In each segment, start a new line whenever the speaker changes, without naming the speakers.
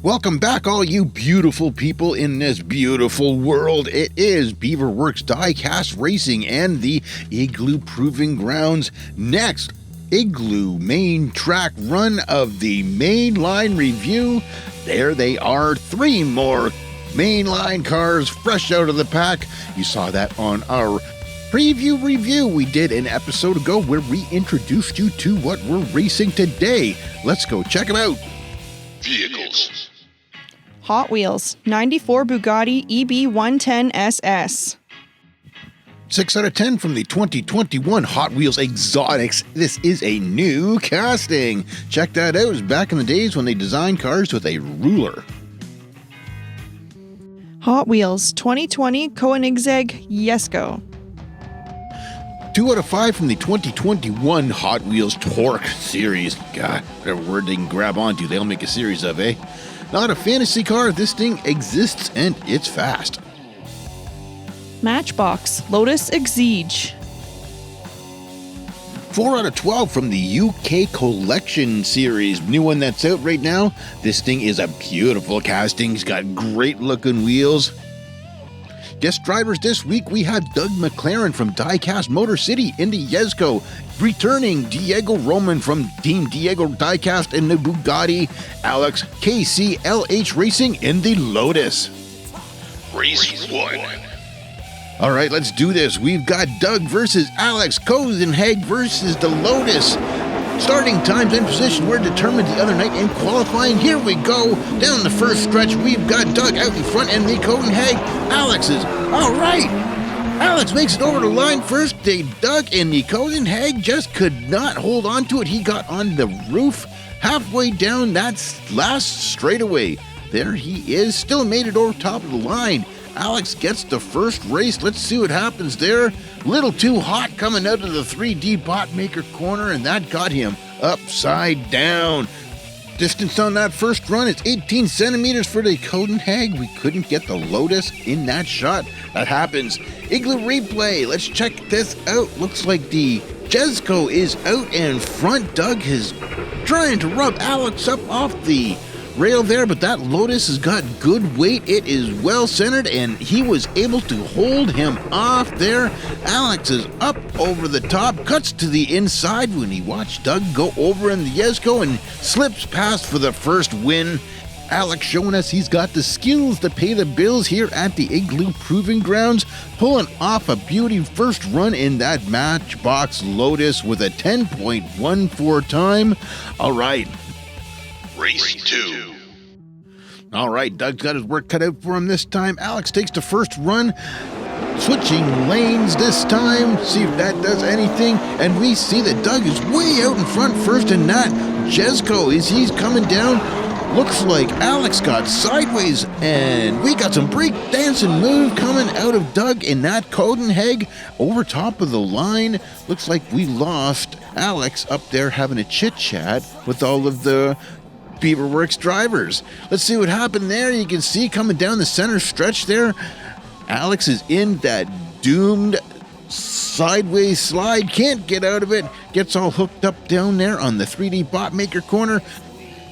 Welcome back, all you beautiful people in this beautiful world. It is Beaverworx Diecast Racing and the Igloo Proving Grounds. Next, Igloo main track run of the Mainline review. There they are, 3 more Mainline cars fresh out of the pack. You saw that on our preview review we did an episode ago where we introduced you to what we're racing today. Let's go check them out.
Vehicles.
Hot Wheels 94 Bugatti EB110 SS.
6 out of 10 from the 2021 Hot Wheels Exotics. This is a new casting. Check that out. It was back in the days when they designed cars with a ruler.
Hot Wheels 2020 Koenigsegg Jesko.
2 out of 5 from the 2021 Hot Wheels Torque series. God, whatever word they can grab onto, they'll make a series of, eh? Not a fantasy car, this thing exists and it's fast.
Matchbox Lotus Exige.
4 out of 12 from the UK Collection series, new one that's out right now. This thing is a beautiful casting, it's got great looking wheels. Guest drivers this week, we have Doug McLaren from Diecast Motor City in the Jesko, returning Diego Roman from Team Diego Diecast in the Bugatti, Alex KCLH Racing in the Lotus.
Race 1.
All right, let's do this. We've got Doug versus Alex, Koenigsegg versus the Lotus. Starting times and position were determined the other night in qualifying. Here we go. Down the first stretch, we've got Doug out in front and the Koenigsegg. Alex is all right. Alex makes it over the line first. Doug and the Koenigsegg just could not hold on to it. He got on the roof halfway down that last straightaway. There he is. Still made it over top of the line. Alex gets the first race. Let's see what happens there. Little too hot coming out of the 3D bot maker corner, and that got him upside down. Distance on that first run is 18 centimeters for the Koenigsegg. We couldn't get the Lotus in that shot. That happens. Igloo replay. Let's check this out. Looks like the Jesko is out in front. Doug is trying to rub Alex up off the rail there, but that Lotus has got good weight. It is well centered and he was able to hold him off there. Alex is up over the top, cuts to the inside when he watched Doug go over in the Jesko and slips past for the first win. Alex showing us he's got the skills to pay the bills here at the Igloo Proving Grounds, pulling off a beauty first run in that Matchbox Lotus with a 10.14 time. All right.
Race 2.
All right, Doug's got his work cut out for him this time. Alex takes the first run, switching lanes this time. See if that does anything. And we see that Doug is way out in front first in that Jesko as he's coming down. Looks like Alex got sideways, and we got some break dancing move coming out of Doug in that Koenigsegg over top of the line. Looks like we lost Alex up there having a chit chat with all of the Beaverworx drivers. Let's see what happened there. You can see coming down the center stretch there, Alex is in that doomed sideways slide, can't get out of it, gets all hooked up down there on the 3D bot maker corner.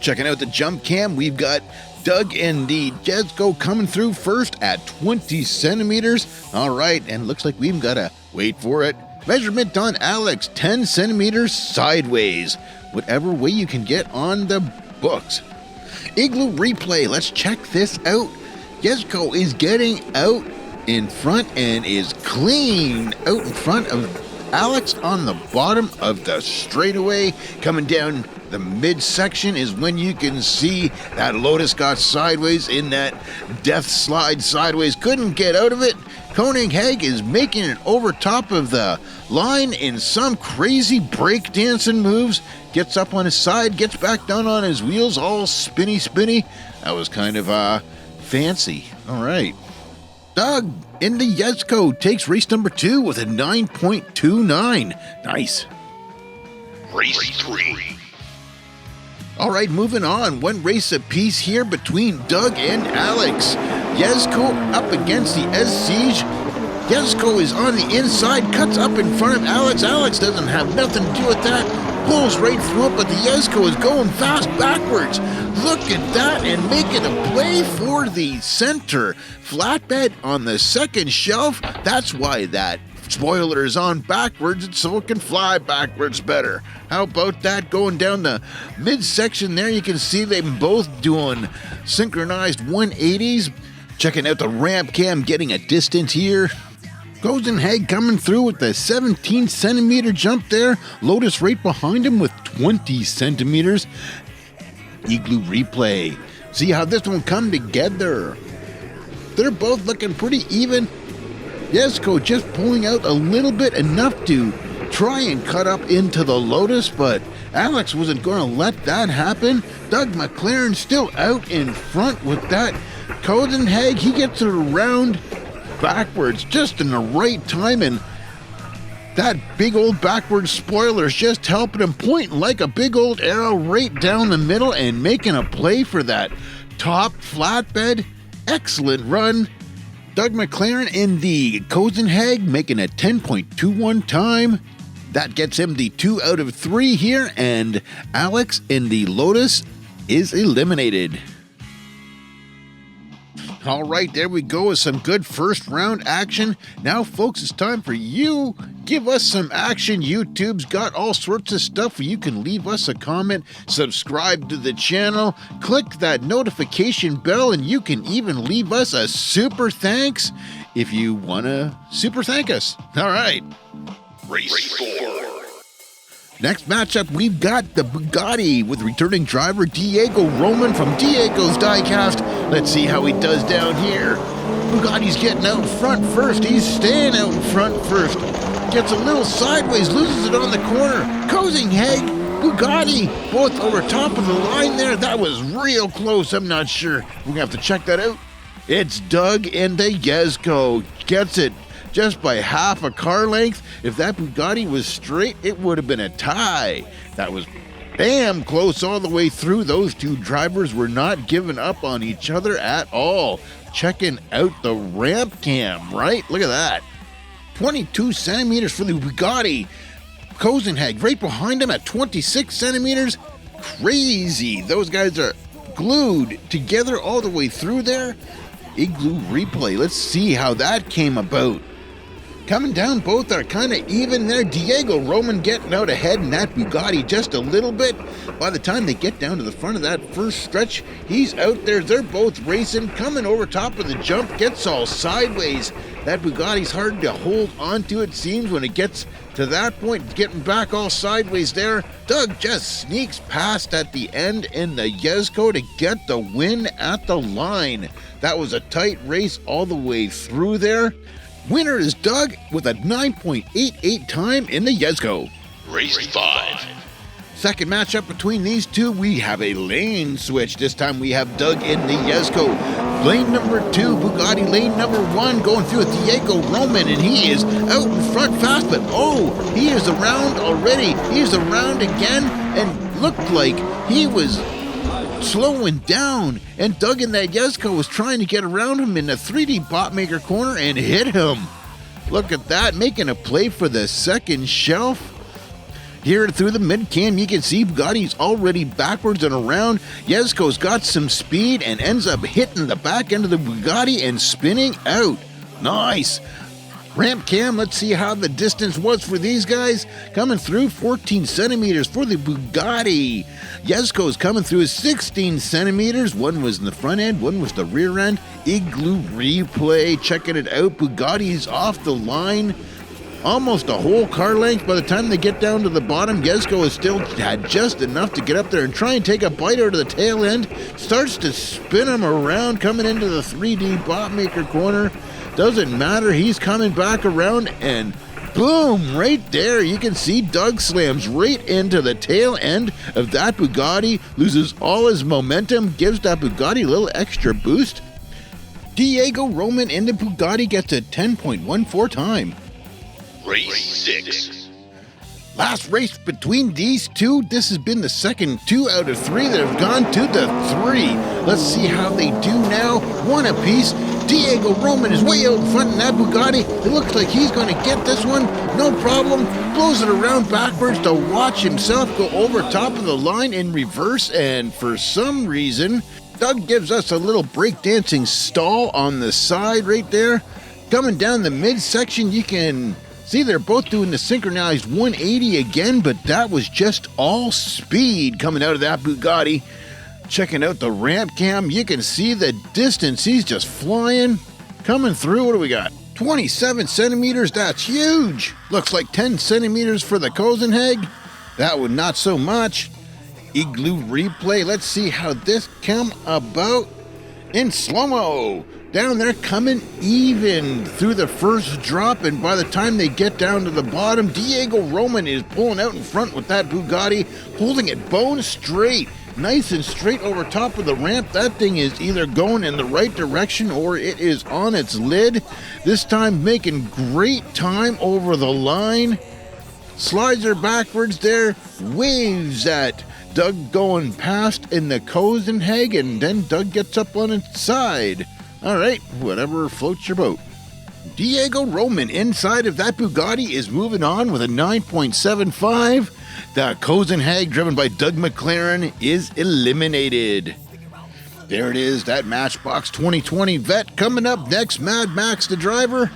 Checking out the jump cam, we've got Doug and the Jesko coming through first at 20 centimeters. All right, and looks like we've got to wait for it. Measurement on Alex, 10 centimeters sideways. Whatever way you can get on the books. Igloo replay, let's check this out. Jesko is getting out in front and is clean out in front of Alex on the bottom of the straightaway. Coming down the midsection is when you can see that Lotus got sideways in that death slide sideways. Couldn't get out of it. Koenigsegg is making it over top of the line in some crazy breakdancing moves. Gets up on his side, gets back down on his wheels, all spinny. That was kind of fancy. All right. Doug in the Jesko takes race number 2 with a 9.29. Nice.
Race 3.
All right, moving on. One race apiece here between Doug and Alex. Jesko up against the Exige. Jesko is on the inside, cuts up in front of Alex. Alex doesn't have nothing to do with that. pulls right through it, but the Jesko is going fast backwards. Look at that, and making a play for the center flatbed on the second shelf. That's why that spoiler is on backwards, so it can fly backwards better. How about that? Going down the midsection there, you can see them both doing synchronized 180s. Checking out the ramp cam, getting a distance here. Koenigsegg coming through with the 17 centimeter jump there. Lotus right behind him with 20 centimeters. Igloo replay. See how this one come together. They're both looking pretty even. Jesko just pulling out a little bit, enough to try and cut up into the Lotus, but Alex wasn't going to let that happen. Doug McLaren still out in front with that. Koenigsegg, he gets it around backwards just in the right time, and that big old backwards spoiler is just helping him, pointing like a big old arrow right down the middle and making a play for that top flatbed. Excellent run. Doug McLaren in the Koenigsegg making a 10.21 time. That gets him the 2 out of 3 here, and Alex in the Lotus is eliminated. All right, there we go with some good first round action. Now, folks, it's time for you. Give us some action. YouTube's got all sorts of stuff where you can leave us a comment, subscribe to the channel, click that notification bell, and you can even leave us a super thanks if you want to super thank us. All right.
Race 4.
Next matchup, we've got the Bugatti with returning driver Diego Roman from Diego's Diecast. Let's see how he does down here. Bugatti's getting out in front first. He's staying out in front first. Gets a little sideways, loses it on the corner. Koenigsegg, Bugatti, both over top of the line there. That was real close. I'm not sure. We're going to have to check that out. It's Doug in the Jesko. Gets it just by half a car length. If that Bugatti was straight, it would have been a tie. That was damn close all the way through. Those two drivers were not giving up on each other at all. Checking out the ramp cam, right? Look at that. 22 centimeters for the Bugatti. Koenigsegg right behind him at 26 centimeters. Crazy. Those guys are glued together all the way through there. Igloo replay. Let's see how that came about. Coming down, both are kind of even there. Diego Roman getting out ahead in that Bugatti just a little bit. By the time they get down to the front of that first stretch, he's out there. They're both racing, coming over top of the jump, gets all sideways. That Bugatti's hard to hold onto, it seems, when it gets to that point, getting back all sideways there. Doug just sneaks past at the end in the Jesko to get the win at the line. That was a tight race all the way through there. Winner is Doug with a 9.88 time in the Jesko.
Race 5.
Second matchup between these two, we have a lane switch. This time we have Doug in the Jesko. Lane number 2, Bugatti. Lane number 1 going through with Diego Roman, and he is out in front fast, but he is around already. He is around again, and looked like he was slowing down, and Doug in that Jesko was trying to get around him in the 3D bot maker corner and hit him. Look at that, making a play for the second shelf. Here through the mid cam, you can see Bugatti's already backwards and around. Jesko's got some speed and ends up hitting the back end of the Bugatti and spinning out. Nice. Ramp cam, let's see how the distance was for these guys. Coming through 14 centimeters for the Bugatti. Jesko's coming through 16 centimeters. One was in the front end, one was the rear end. Igloo replay, checking it out. Bugatti's off the line. Almost a whole car length. By the time they get down to the bottom, Jesko has still had just enough to get up there and try and take a bite out of the tail end. Starts to spin him around, coming into the 3D bot maker corner. Doesn't matter, he's coming back around, and boom, right there, you can see Doug slams right into the tail end of that Bugatti, loses all his momentum, gives that Bugatti a little extra boost. Diego Roman in the Bugatti gets a 10.14 time.
Race 6.
Last race between these two. This has been the second 2 out of 3 that have gone to the 3. Let's see how they do now. One apiece. Diego Roman is way out in front in that Bugatti. It looks like he's going to get this one. No problem. Blows it around backwards to watch himself go over top of the line in reverse. And for some reason, Doug gives us a little breakdancing stall on the side right there. Coming down the midsection, you can see they're both doing the synchronized 180 again, but that was just all speed coming out of that Bugatti. Checking out the ramp cam, you can see the distance. He's just flying. Coming through, what do we got? 27 centimeters, that's huge. Looks like 10 centimeters for the Koenigsegg. That one not so much. Igloo replay, let's see how this come about in slow-mo. Down there coming even through the first drop, and by the time they get down to the bottom, Diego Roman is pulling out in front with that Bugatti, holding it bone straight, nice and straight over top of the ramp. That thing is either going in the right direction or it is on its lid. This time making great time over the line. Slides her backwards there, waves at Doug going past in the Koenigsegg, and then Doug gets up on its side. All right, whatever floats your boat. Diego Roman inside of that Bugatti is moving on with a 9.75. The Koenigsegg, driven by Doug McLaren, is eliminated. There it is, that Matchbox 2020 Vet coming up next. Mad Max, the driver.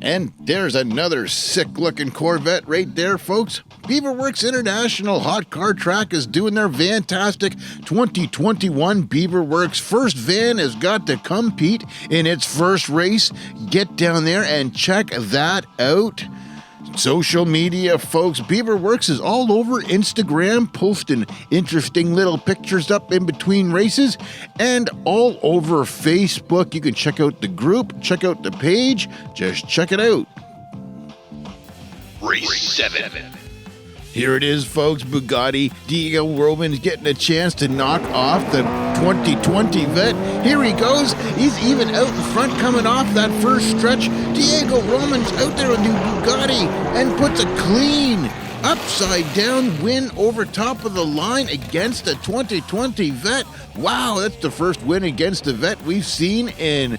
And there's another sick-looking Corvette right there, folks. Beaverworx International Hot Car Track is doing their fantastic 2021 Beaverworx. First van has got to compete in its first race. Get down there and check that out. Social media, folks. Beaverworx is all over Instagram, posting interesting little pictures up in between races, and all over Facebook. You can check out the group, check out the page, just check it out.
Race 7.
Here it is, folks. Bugatti. Diego Roman's getting a chance to knock off the 2020 Vet. Here he goes. He's even out in front coming off that first stretch. Diego Roman's out there on the Bugatti and puts a clean upside down win over top of the line against the 2020 Vet. Wow, that's the first win against the Vet we've seen in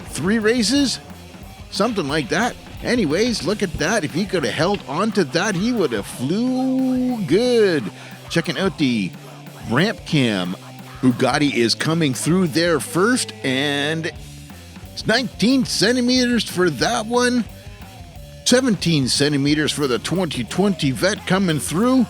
3 races. Something like that. Anyways, look at that. If he could have held on to that, he would have flew good. Checking out the ramp cam. Bugatti is coming through there first, and it's 19 centimeters for that one. 17 centimeters for the 2020 Vet coming through.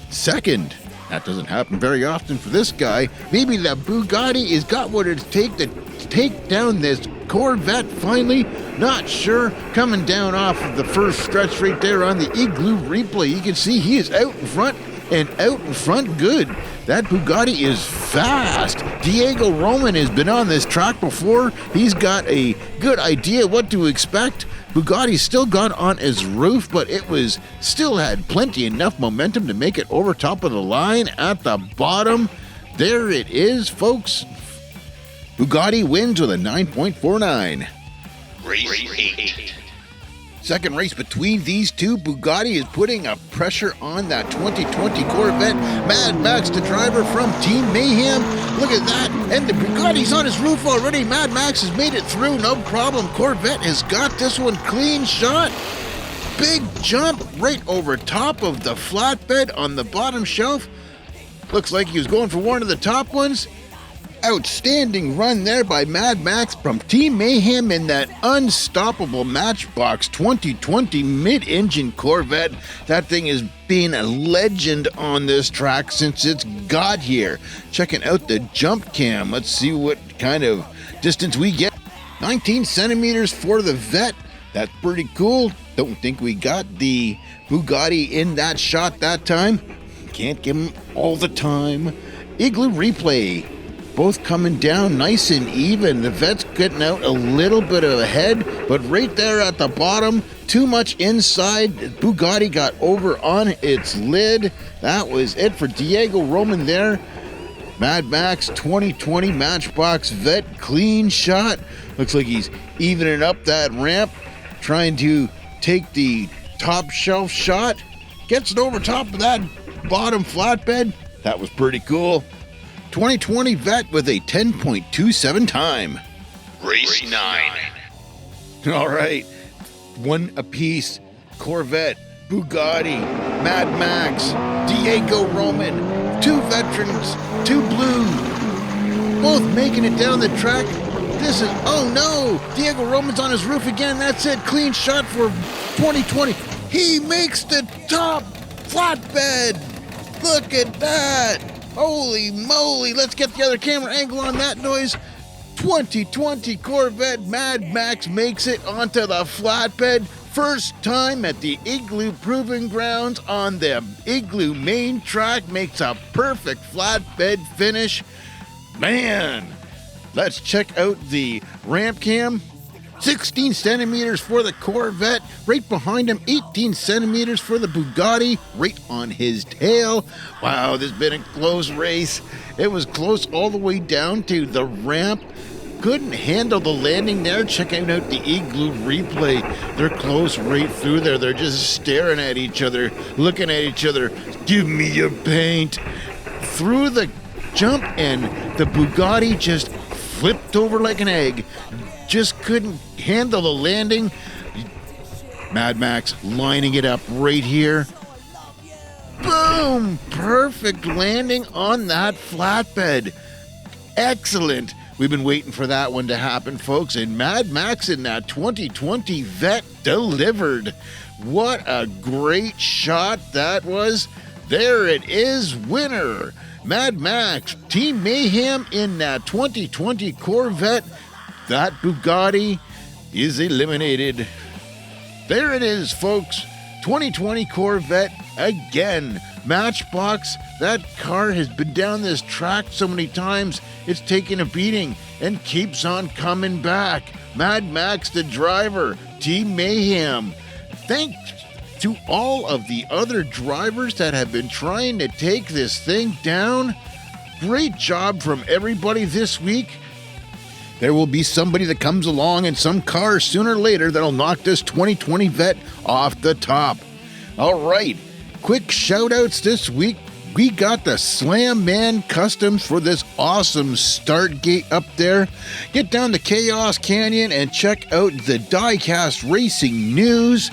Second. That doesn't happen very often for this guy. Maybe the Bugatti has got what it takes to take down this Corvette finally. Not sure. Coming down off of the first stretch right there on the Igloo replay. You can see he is out in front and out in front good. That Bugatti is fast. Diego Roman has been on this track before. He's got a good idea what to expect. Bugatti still got on his roof, but it was still had plenty enough momentum to make it over top of the line at the bottom. There it is, folks. Bugatti wins with a 9.49.
Race 8.
Second race between these two. Bugatti is putting a pressure on that 2020 Corvette Mad Maxx, the driver from Team Mayhem. Look at that. And the Bugatti's on his roof already. Mad Maxx has made it through. No problem. Corvette has got this one clean shot. Big jump right over top of the flatbed on the bottom shelf. Looks like he was going for one of the top ones. Outstanding run there by Mad Maxx from Team Mayhem in that unstoppable Matchbox 2020 mid-engine Corvette. That thing has been a legend on this track since it's got here. Checking out the jump cam. Let's see what kind of distance we get. 19 centimeters for the Vet. That's pretty cool. Don't think we got the Bugatti in that shot that time. Can't give him all the time. Igloo replay. Both coming down nice and even. The Vet's getting out a little bit of a head, but right there at the bottom, too much inside. Bugatti got over on its lid. That was it for Diego Roman there. Mad Maxx 2020 Matchbox Vet clean shot. Looks like he's evening up that ramp, trying to take the top shelf shot. Gets it over top of that bottom flatbed. That was pretty cool. 2020 Vet with a 10.27 time.
Race 9.
All right, one apiece. Corvette, Bugatti, Mad Maxx, Diego Roman, two veterans, two blue, both making it down the track. This is, oh no, Diego Roman's on his roof again. That's it, clean shot for 2020. He makes the top flatbed. Look at that. Holy moly, let's get the other camera angle on that noise. 2020 Corvette Mad Maxx makes it onto the flatbed. First time at the Igloo Proving Grounds on the Igloo main track, makes a perfect flatbed finish. Man, let's check out the ramp cam. 16 centimeters for the Corvette. Right behind him, 18 centimeters for the Bugatti. Right on his tail. Wow, this has been a close race. It was close all the way down to the ramp. Couldn't handle the landing there. Checking out the Igloo replay. They're close right through there. They're just staring at each other, looking at each other. Give me your paint. Through the jump, and the Bugatti just flipped over like an egg. Just couldn't handle the landing. Mad Maxx lining it up right here. Boom! Perfect landing on that flatbed. Excellent. We've been waiting for that one to happen, folks, and Mad Maxx in that 2020 Vet delivered. What a great shot that was. There it is, winner. Mad Maxx, Team Mayhem in that 2020 Corvette. That Bugatti is eliminated. There it is, folks. 2020 Corvette again. Matchbox, that car has been down this track so many times, it's taken a beating and keeps on coming back. Mad Maxx, the driver, Team Mayhem. Thanks to all of the other drivers that have been trying to take this thing down. Great job from everybody this week. There will be somebody that comes along in some car sooner or later that'll knock this 2020 Vet off the top. All right, quick shout outs this week. We got the Slam Man Customs for this awesome start gate up there. Get down to Chaos Canyon and check out the Diecast Racing news,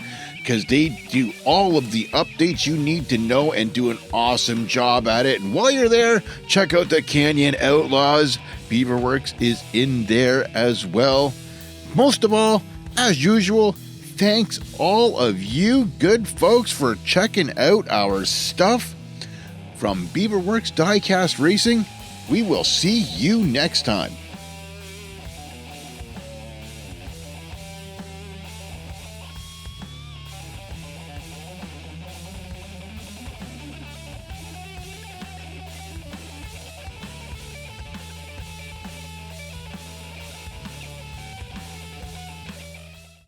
because they do all of the updates you need to know and do an awesome job at it. And while you're there, check out the Canyon Outlaws. Beaverworx is in there as well. Most of all, as usual, thanks all of you good folks for checking out our stuff. From Beaverworx Diecast Racing, we will see you next time.